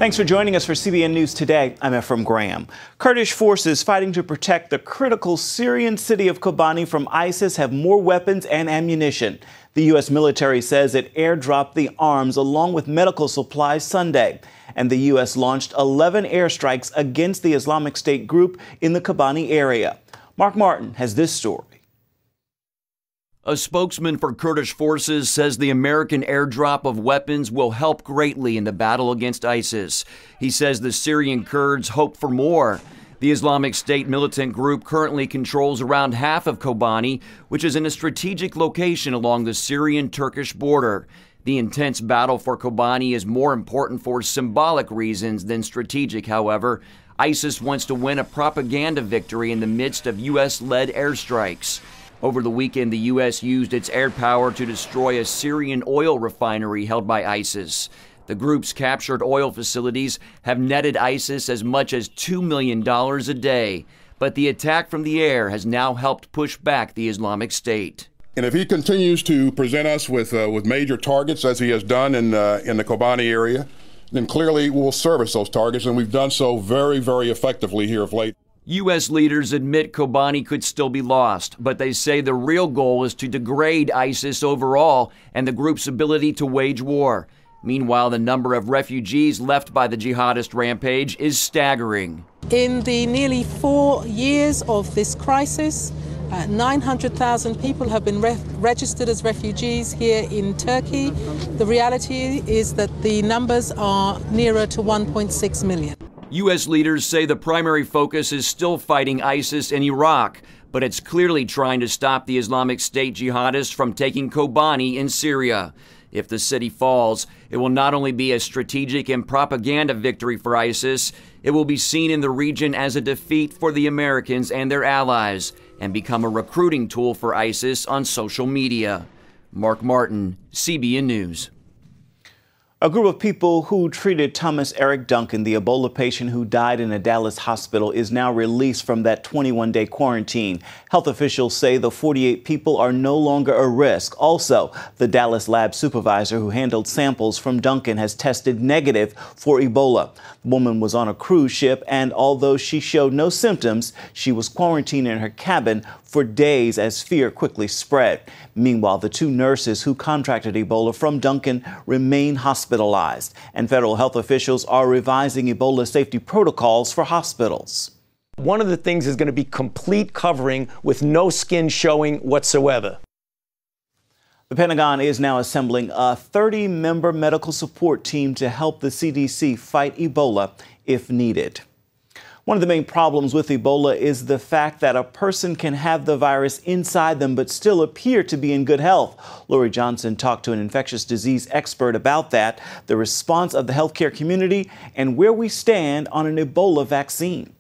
Thanks for joining us for CBN News Today. I'm Ephraim Graham. Kurdish forces fighting to protect the critical Syrian city of Kobani from ISIS have more weapons and ammunition. The U.S. military says it airdropped the arms along with medical supplies Sunday. And the U.S. launched 11 airstrikes against the Islamic State group in the Kobani area. Mark Martin has this story. A spokesman for Kurdish forces says the American airdrop of weapons will help greatly in the battle against ISIS. He says the Syrian Kurds hope for more. The Islamic State militant group currently controls around half of Kobani, which is in a strategic location along the Syrian-Turkish border. The intense battle for Kobani is more important for symbolic reasons than strategic, however. ISIS wants to win a propaganda victory in the midst of U.S.-led airstrikes. Over the weekend, the U.S. used its air power to destroy a Syrian oil refinery held by ISIS. The group's captured oil facilities have netted ISIS as much as $2 million a day. But the attack from the air has now helped push back the Islamic State. And if he continues to present us with major targets, as he has done in the Kobani area, then clearly we'll service those targets, and we've done so very, very effectively here of late. U.S. leaders admit Kobani could still be lost, but they say the real goal is to degrade ISIS overall and the group's ability to wage war. Meanwhile, the number of refugees left by the jihadist rampage is staggering. In the nearly 4 years of this crisis, 900,000 people have been registered as refugees here in Turkey. The reality is that the numbers are nearer to 1.6 million. U.S. leaders say the primary focus is still fighting ISIS in Iraq, but it's clearly trying to stop the Islamic State jihadists from taking Kobani in Syria. If the city falls, it will not only be a strategic and propaganda victory for ISIS, it will be seen in the region as a defeat for the Americans and their allies and become a recruiting tool for ISIS on social media. Mark Martin, CBN News. A group of people who treated Thomas Eric Duncan, the Ebola patient who died in a Dallas hospital, is now released from that 21-day quarantine. Health officials say the 48 people are no longer a risk. Also, the Dallas lab supervisor who handled samples from Duncan has tested negative for Ebola. The woman was on a cruise ship, and although she showed no symptoms, she was quarantined in her cabin for days as fear quickly spread. Meanwhile, the 2 nurses who contracted Ebola from Duncan remain hospitalized, and federal health officials are revising Ebola safety protocols for hospitals. One of the things is going to be complete covering with no skin showing whatsoever. The Pentagon is now assembling a 30-member medical support team to help the CDC fight Ebola if needed. One of the main problems with Ebola is the fact that a person can have the virus inside them but still appear to be in good health. Lori Johnson talked to an infectious disease expert about that, the response of the healthcare community, and where we stand on an Ebola vaccine.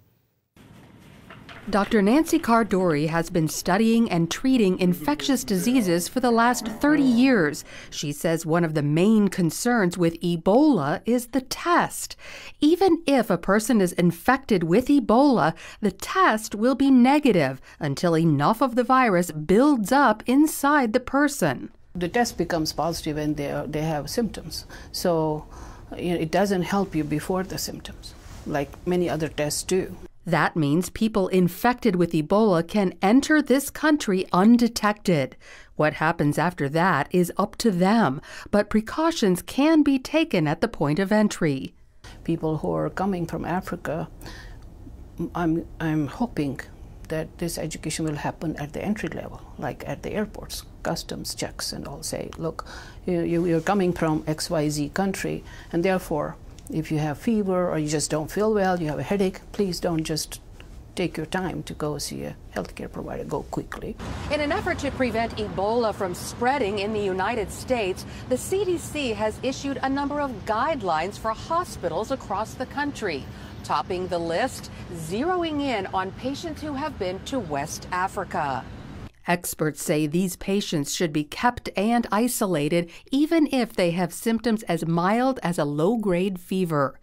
Dr. Nancy Cardori has been studying and treating infectious diseases for the last 30 years. She says one of the main concerns with Ebola is the test. Even if a person is infected with Ebola, the test will be negative until enough of the virus builds up inside the person. The test becomes positive when they have symptoms. So it doesn't help you before the symptoms, like many other tests do. That means people infected with Ebola can enter this country undetected. What happens after that is up to them, but precautions can be taken at the point of entry. People who are coming from Africa, I'm hoping that this education will happen at the entry level, like at the airports, customs checks and all. Say, look, you're coming from XYZ country, and therefore, if you have fever or you just don't feel well, you have a headache, please don't just take your time to go see a healthcare provider. Go quickly. In an effort to prevent Ebola from spreading in the United States, the CDC has issued a number of guidelines for hospitals across the country. Topping the list, zeroing in on patients who have been to West Africa. Experts say these patients should be kept and isolated even if they have symptoms as mild as a low-grade fever.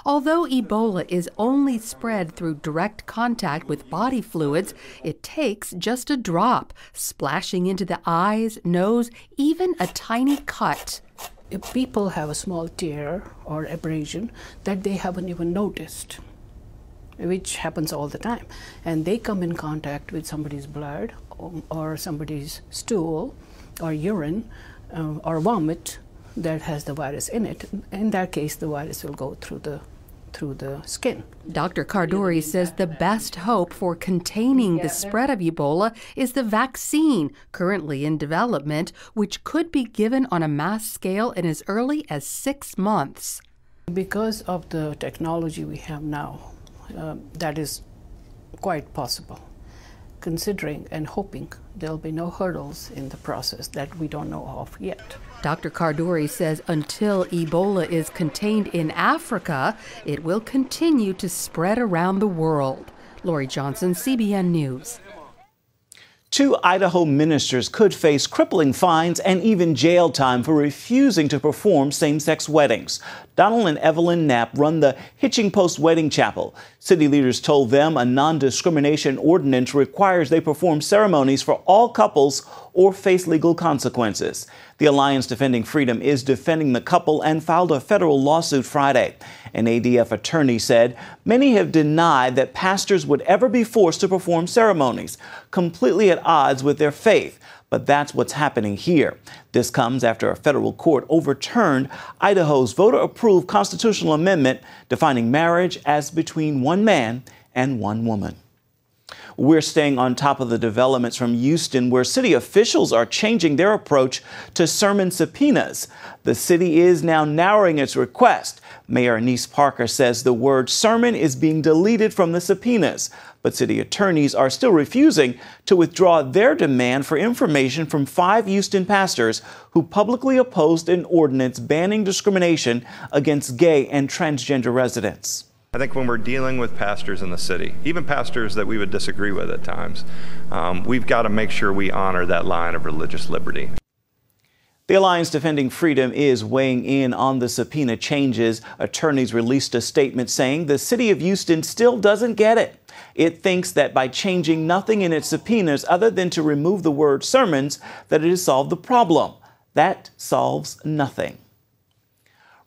Although Ebola is only spread through direct contact with body fluids, it takes just a drop, splashing into the eyes, nose, even a tiny cut. If people have a small tear or abrasion that they haven't even noticed, which happens all the time, and they come in contact with somebody's blood or somebody's stool or urine or vomit that has the virus in it, in that case the virus will go through the skin. Dr. Cardori says the best hope for containing the spread of Ebola is the vaccine currently in development, which could be given on a mass scale in as early as 6 months. Because of the technology we have now, that is quite possible, considering and hoping there'll be no hurdles in the process that we don't know of yet. Dr. Cardori says until Ebola is contained in Africa, it will continue to spread around the world. Lori Johnson, CBN News. 2 Idaho ministers could face crippling fines and even jail time for refusing to perform same-sex weddings. Donald and Evelyn Knapp run the Hitching Post Wedding Chapel. City leaders told them a non-discrimination ordinance requires they perform ceremonies for all couples or face legal consequences. The Alliance Defending Freedom is defending the couple and filed a federal lawsuit Friday. An ADF attorney said many have denied that pastors would ever be forced to perform ceremonies, completely at odds with their faith. But that's what's happening here. This comes after a federal court overturned Idaho's voter-approved constitutional amendment defining marriage as between one man and one woman. We're staying on top of the developments from Houston, where city officials are changing their approach to sermon subpoenas. The city is now narrowing its request. Mayor Anise Parker says the word sermon is being deleted from the subpoenas, but city attorneys are still refusing to withdraw their demand for information from 5 Houston pastors who publicly opposed an ordinance banning discrimination against gay and transgender residents. I think when we're dealing with pastors in the city, even pastors that we would disagree with at times, we've got to make sure we honor that line of religious liberty. The Alliance Defending Freedom is weighing in on the subpoena changes. Attorneys released a statement saying the city of Houston still doesn't get it. It thinks that by changing nothing in its subpoenas other than to remove the word sermons, that it has solved the problem. That solves nothing.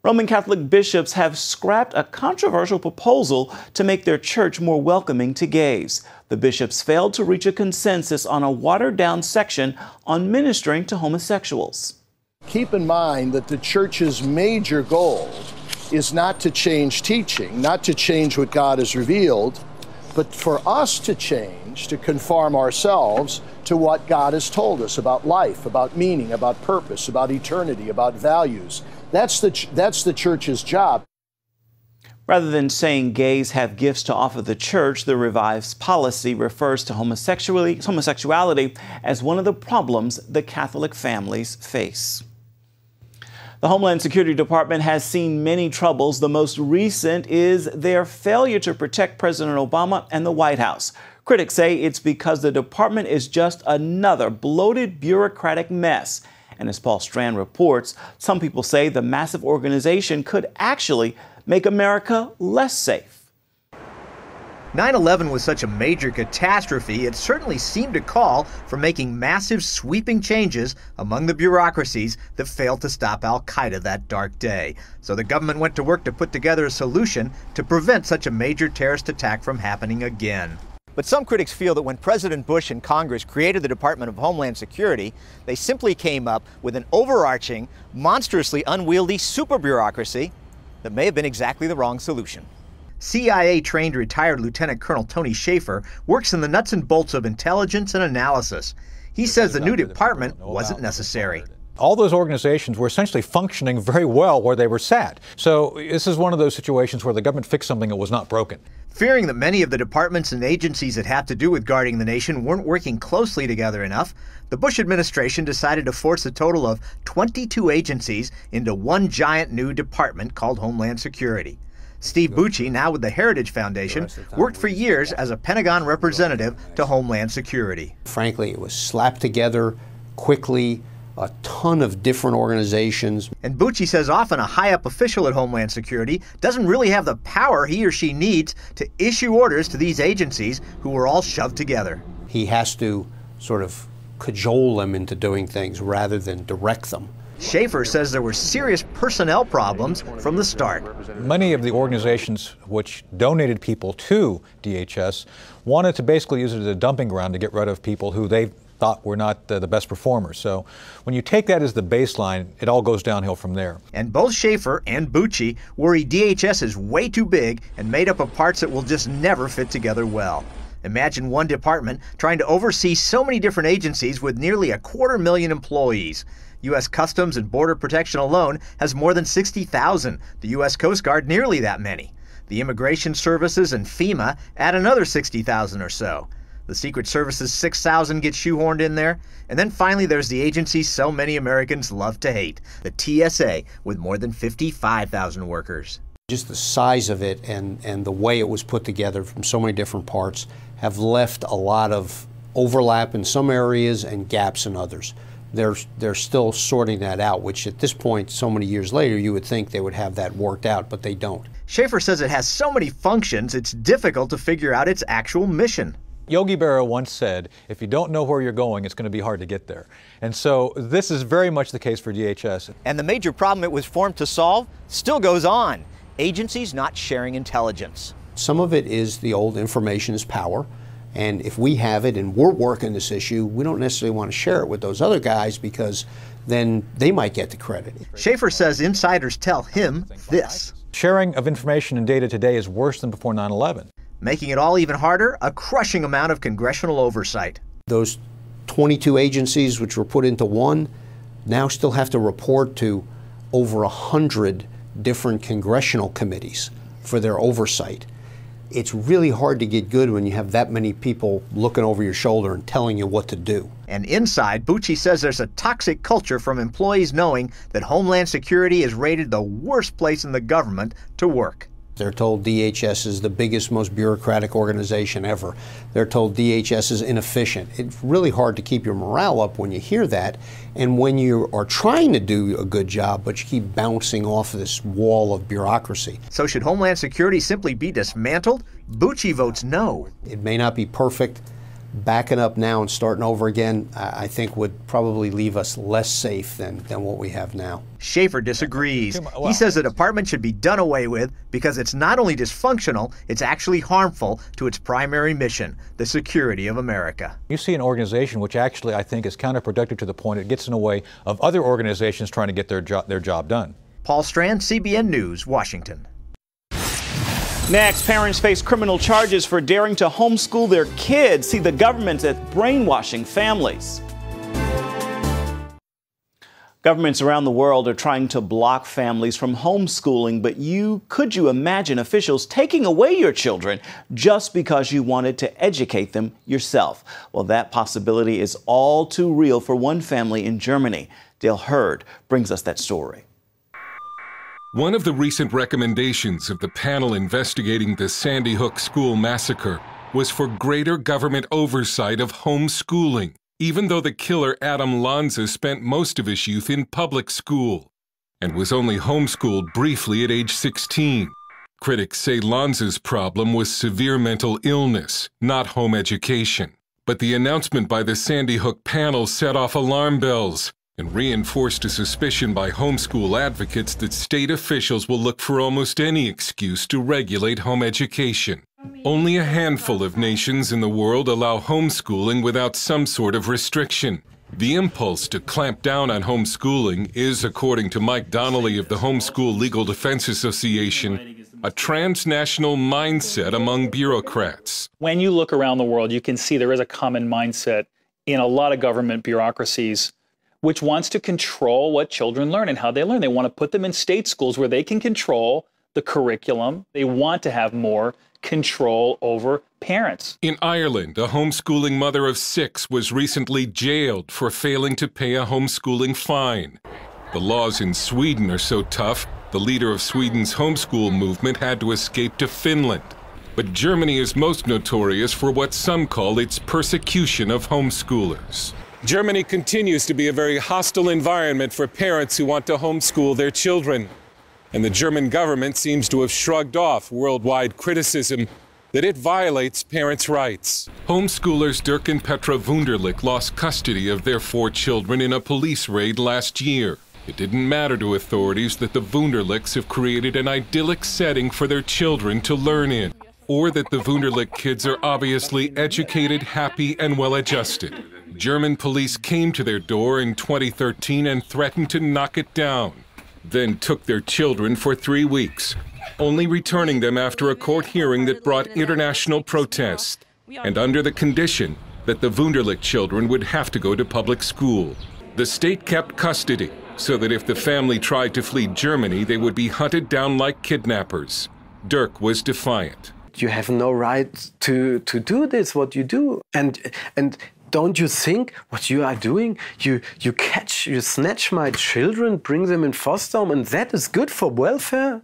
Roman Catholic bishops have scrapped a controversial proposal to make their church more welcoming to gays. The bishops failed to reach a consensus on a watered-down section on ministering to homosexuals. Keep in mind that the church's major goal is not to change teaching, not to change what God has revealed, but for us to change, to conform ourselves to what God has told us about life, about meaning, about purpose, about eternity, about values. That's the church's job. Rather than saying gays have gifts to offer the church, the revised policy refers to homosexuality as one of the problems the Catholic families face. The Homeland Security Department has seen many troubles. The most recent is their failure to protect President Obama and the White House. Critics say it's because the department is just another bloated bureaucratic mess. And as Paul Strand reports, some people say the massive organization could actually make America less safe. 9/11 was such a major catastrophe, it certainly seemed to call for making massive sweeping changes among the bureaucracies that failed to stop al-Qaeda that dark day. So the government went to work to put together a solution to prevent such a major terrorist attack from happening again. But some critics feel that when President Bush and Congress created the Department of Homeland Security, they simply came up with an overarching, monstrously unwieldy super bureaucracy that may have been exactly the wrong solution. CIA-trained retired Lieutenant Colonel Tony Schaefer works in the nuts and bolts of intelligence and analysis. He says the new department wasn't necessary. All those organizations were essentially functioning very well where they were sat. So this is one of those situations where the government fixed something that was not broken. Fearing that many of the departments and agencies that have to do with guarding the nation weren't working closely together enough, the Bush administration decided to force a total of 22 agencies into one giant new department called Homeland Security. Steve Bucci, now with the Heritage Foundation, worked for years as a Pentagon representative to Homeland Security. Frankly, it was slapped together quickly, a ton of different organizations. And Bucci says often a high-up official at Homeland Security doesn't really have the power he or she needs to issue orders to these agencies who were all shoved together. He has to sort of cajole them into doing things rather than direct them. Schaefer says there were serious personnel problems from the start. Many of the organizations which donated people to DHS wanted to basically use it as a dumping ground to get rid of people who they thought were not the best performers. So when you take that as the baseline, it all goes downhill from there. And both Schaefer and Bucci worry DHS is way too big and made up of parts that will just never fit together well. Imagine one department trying to oversee so many different agencies with nearly 250,000 employees. U.S. Customs and Border Protection alone has more than 60,000. The U.S. Coast Guard nearly that many. The Immigration Services and FEMA add another 60,000 or so. The Secret Service's 6,000 get shoehorned in there. And then finally there's the agency so many Americans love to hate, the TSA, with more than 55,000 workers. Just the size of it and the way it was put together from so many different parts have left a lot of overlap in some areas and gaps in others. They're still sorting that out, which at this point, so many years later, you would think they would have that worked out, but they don't. Schaefer says it has so many functions, it's difficult to figure out its actual mission. Yogi Berra once said, if you don't know where you're going, it's going to be hard to get there. And so this is very much the case for DHS. And the major problem it was formed to solve still goes on. Agencies not sharing intelligence. Some of it is the old information is power. And if we have it and we're working this issue, we don't necessarily want to share it with those other guys because then they might get the credit. Schaefer says insiders tell him this. Sharing of information and data today is worse than before 9/11. Making it all even harder, a crushing amount of congressional oversight. Those 22 agencies which were put into one now still have to report to over 100 different congressional committees for their oversight. It's really hard to get good when you have that many people looking over your shoulder and telling you what to do. And inside, Bucci says there's a toxic culture from employees knowing that Homeland Security is rated the worst place in the government to work. They're told DHS is the biggest, most bureaucratic organization ever. They're told DHS is inefficient. It's really hard to keep your morale up when you hear that, and when you are trying to do a good job, but you keep bouncing off of this wall of bureaucracy. So should Homeland Security simply be dismantled? Bucci votes no. It may not be perfect. Backing up now and starting over again, I think would probably leave us less safe than what we have now. Schaefer disagrees. He says the department should be done away with because it's not only dysfunctional, it's actually harmful to its primary mission, the security of America. You see an organization which actually I think is counterproductive to the point it gets in the way of other organizations trying to get their job done. Paul Strand, CBN News, Washington. Next, parents face criminal charges for daring to homeschool their kids. See the government at brainwashing families. Governments around the world are trying to block families from homeschooling, but could you imagine officials taking away your children just because you wanted to educate them yourself? Well, that possibility is all too real for one family in Germany. Dale Hurd brings us that story. One of the recent recommendations of the panel investigating the Sandy Hook school massacre was for greater government oversight of homeschooling, even though the killer Adam Lanza spent most of his youth in public school and was only homeschooled briefly at age 16. Critics say Lanza's problem was severe mental illness, not home education. But the announcement by the Sandy Hook panel set off alarm bells and reinforced a suspicion by homeschool advocates that state officials will look for almost any excuse to regulate home education. Only a handful of nations in the world allow homeschooling without some sort of restriction. The impulse to clamp down on homeschooling is, according to Mike Donnelly of the Homeschool Legal Defense Association, a transnational mindset among bureaucrats. When you look around the world, you can see there is a common mindset in a lot of government bureaucracies which wants to control what children learn and how they learn. They want to put them in state schools where they can control the curriculum. They want to have more control over parents. In Ireland, a homeschooling mother of 6 was recently jailed for failing to pay a homeschooling fine. The laws in Sweden are so tough, the leader of Sweden's homeschool movement had to escape to Finland. But Germany is most notorious for what some call its persecution of homeschoolers. Germany continues to be a very hostile environment for parents who want to homeschool their children. And the German government seems to have shrugged off worldwide criticism that it violates parents' rights. Homeschoolers Dirk and Petra Wunderlich lost custody of their 4 children in a police raid last year. It didn't matter to authorities that the Wunderlics have created an idyllic setting for their children to learn in, or that the Wunderlich kids are obviously educated, happy, and well-adjusted. German police came to their door in 2013 and threatened to knock it down, then took their children for 3 weeks, only returning them after a court hearing that brought international protests, and under the condition that the Wunderlich children would have to go to public school. The state kept custody, so that if the family tried to flee Germany, they would be hunted down like kidnappers. Dirk was defiant. You have no right to do this, what you do. And don't you think what you are doing? You snatch my children, bring them in foster home, and that is good for welfare?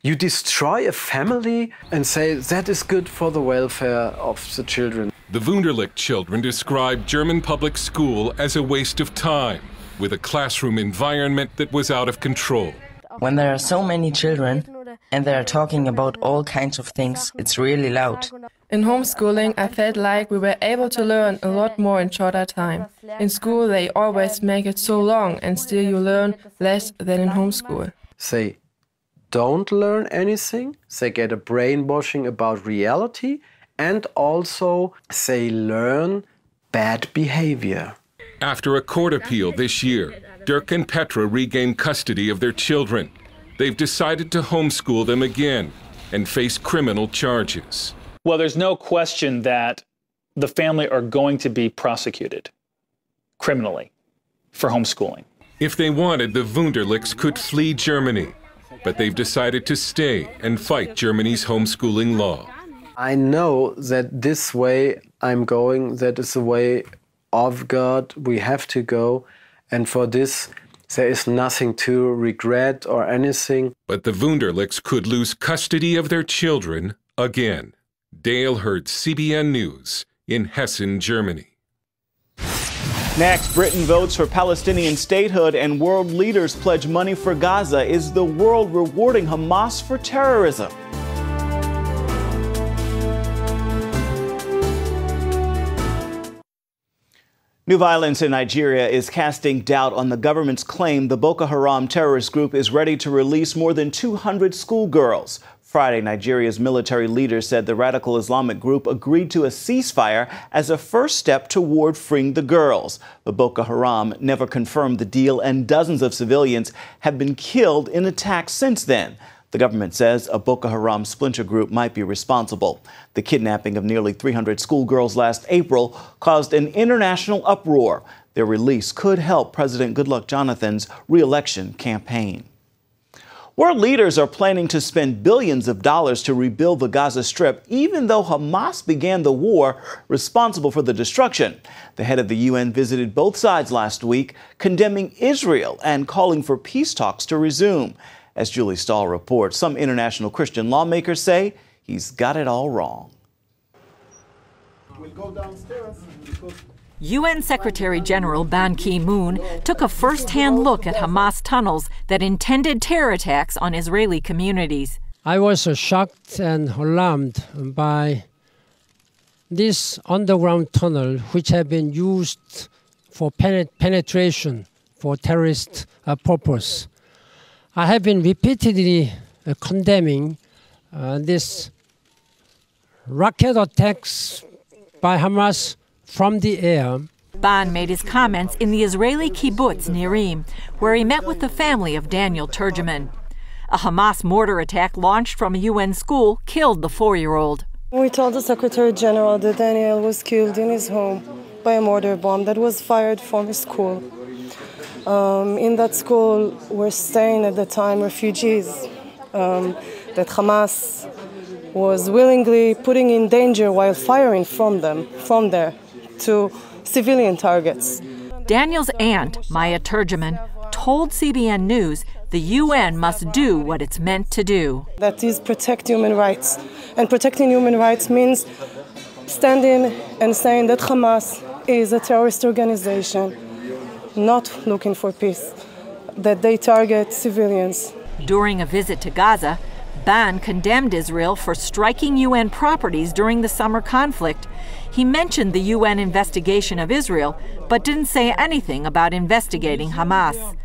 You destroy a family and say that is good for the welfare of the children. The Wunderlich children described German public school as a waste of time, with a classroom environment that was out of control. When there are so many children and they are talking about all kinds of things, it's really loud. In homeschooling, I felt like we were able to learn a lot more in shorter time. In school, they always make it so long, and still you learn less than in homeschool. They don't learn anything, they get a brainwashing about reality, and also they learn bad behavior. After a court appeal this year, Dirk and Petra regained custody of their children. They've decided to homeschool them again and face criminal charges. Well, there's no question that the family are going to be prosecuted criminally for homeschooling. If they wanted, the Wunderlichs could flee Germany, but they've decided to stay and fight Germany's homeschooling law. I know that this way I'm going, that is the way of God we have to go, and for this there is nothing to regret or anything. But the Wunderlichs could lose custody of their children again. Dale Hurd, CBN News in Hessen, Germany. Next, Britain votes for Palestinian statehood and world leaders pledge money for Gaza. Is the world rewarding Hamas for terrorism? New violence in Nigeria is casting doubt on the government's claim the Boko Haram terrorist group is ready to release more than 200 schoolgirls. Friday, Nigeria's military leader said the radical Islamic group agreed to a ceasefire as a first step toward freeing the girls. But Boko Haram never confirmed the deal, and dozens of civilians have been killed in attacks since then. The government says a Boko Haram splinter group might be responsible. The kidnapping of nearly 300 schoolgirls last April caused an international uproar. Their release could help President Goodluck Jonathan's re-election campaign. World leaders are planning to spend billions of dollars to rebuild the Gaza Strip, even though Hamas began the war responsible for the destruction. The head of the UN visited both sides last week, condemning Israel and calling for peace talks to resume. As Julie Stahl reports, some international Christian lawmakers say he's got it all wrong. We'll go downstairs because UN Secretary General Ban Ki-moon took a first-hand look at Hamas tunnels that intended terror attacks on Israeli communities. I was shocked and alarmed by this underground tunnel, which had been used for penetration for terrorist purpose. I have been repeatedly condemning this rocket attacks by Hamas from the air. Ban made his comments in the Israeli kibbutz Nirim, where he met with the family of Daniel Turgeman. A Hamas mortar attack launched from a UN school killed the 4-year-old. We told the Secretary General that Daniel was killed in his home by a mortar bomb that was fired from his school. In that school were staying at the time refugees that Hamas was willingly putting in danger while firing from there to civilian targets. Daniel's aunt, Maya Turgeman, told CBN News the UN must do what it's meant to do. That is protect human rights. And protecting human rights means standing and saying that Hamas is a terrorist organization, not looking for peace, that they target civilians. During a visit to Gaza, Ban condemned Israel for striking UN properties during the summer conflict. He mentioned the UN investigation of Israel, but didn't say anything about investigating Hamas.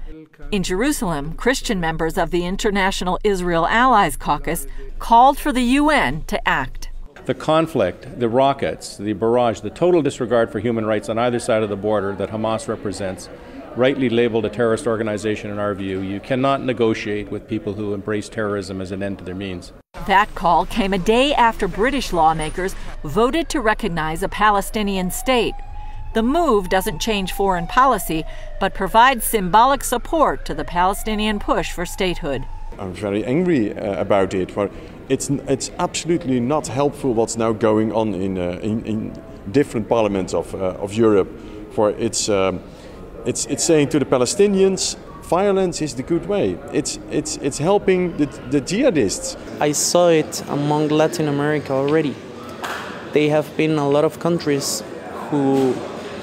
In Jerusalem, Christian members of the International Israel Allies Caucus called for the UN to act. The conflict, the rockets, the barrage, the total disregard for human rights on either side of the border that Hamas represents, rightly labeled a terrorist organization in our view. You cannot negotiate with people who embrace terrorism as an end to their means. That call came a day after British lawmakers voted to recognize a Palestinian state. The move doesn't change foreign policy, but provides symbolic support to the Palestinian push for statehood. I'm very angry about it. For it's absolutely not helpful what's now going on in different parliaments of Europe. For it's saying to the Palestinians, violence is the good way. It's helping the jihadists. I saw it among Latin America already. There have been a lot of countries who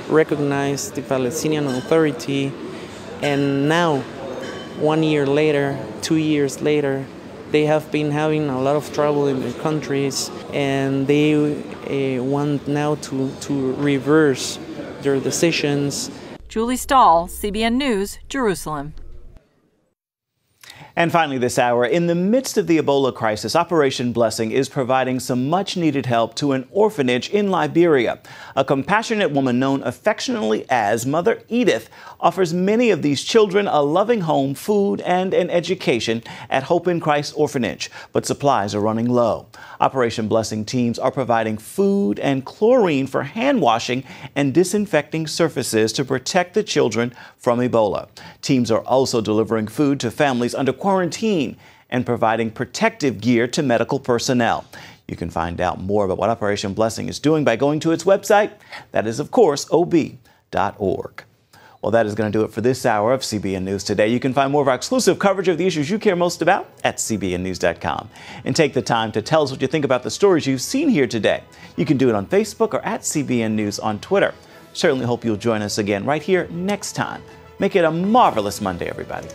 recognize the Palestinian Authority, and now, 1 year later, 2 years later, they have been having a lot of trouble in their countries, and they want now to reverse their decisions. Julie Stahl, CBN News, Jerusalem. And finally this hour, in the midst of the Ebola crisis, Operation Blessing is providing some much-needed help to an orphanage in Liberia. A compassionate woman known affectionately as Mother Edith offers many of these children a loving home, food, and an education at Hope in Christ Orphanage. But supplies are running low. Operation Blessing teams are providing food and chlorine for hand washing and disinfecting surfaces to protect the children from Ebola. Teams are also delivering food to families under quarantine and providing protective gear to medical personnel. You can find out more about what Operation Blessing is doing by going to its website. That is, of course, ob.org. Well, that is going to do it for this hour of CBN News Today. You can find more of our exclusive coverage of the issues you care most about at cbnnews.com. And take the time to tell us what you think about the stories you've seen here today. You can do it on Facebook or at CBN News on Twitter. Certainly hope you'll join us again right here next time. Make it a marvelous Monday, everybody.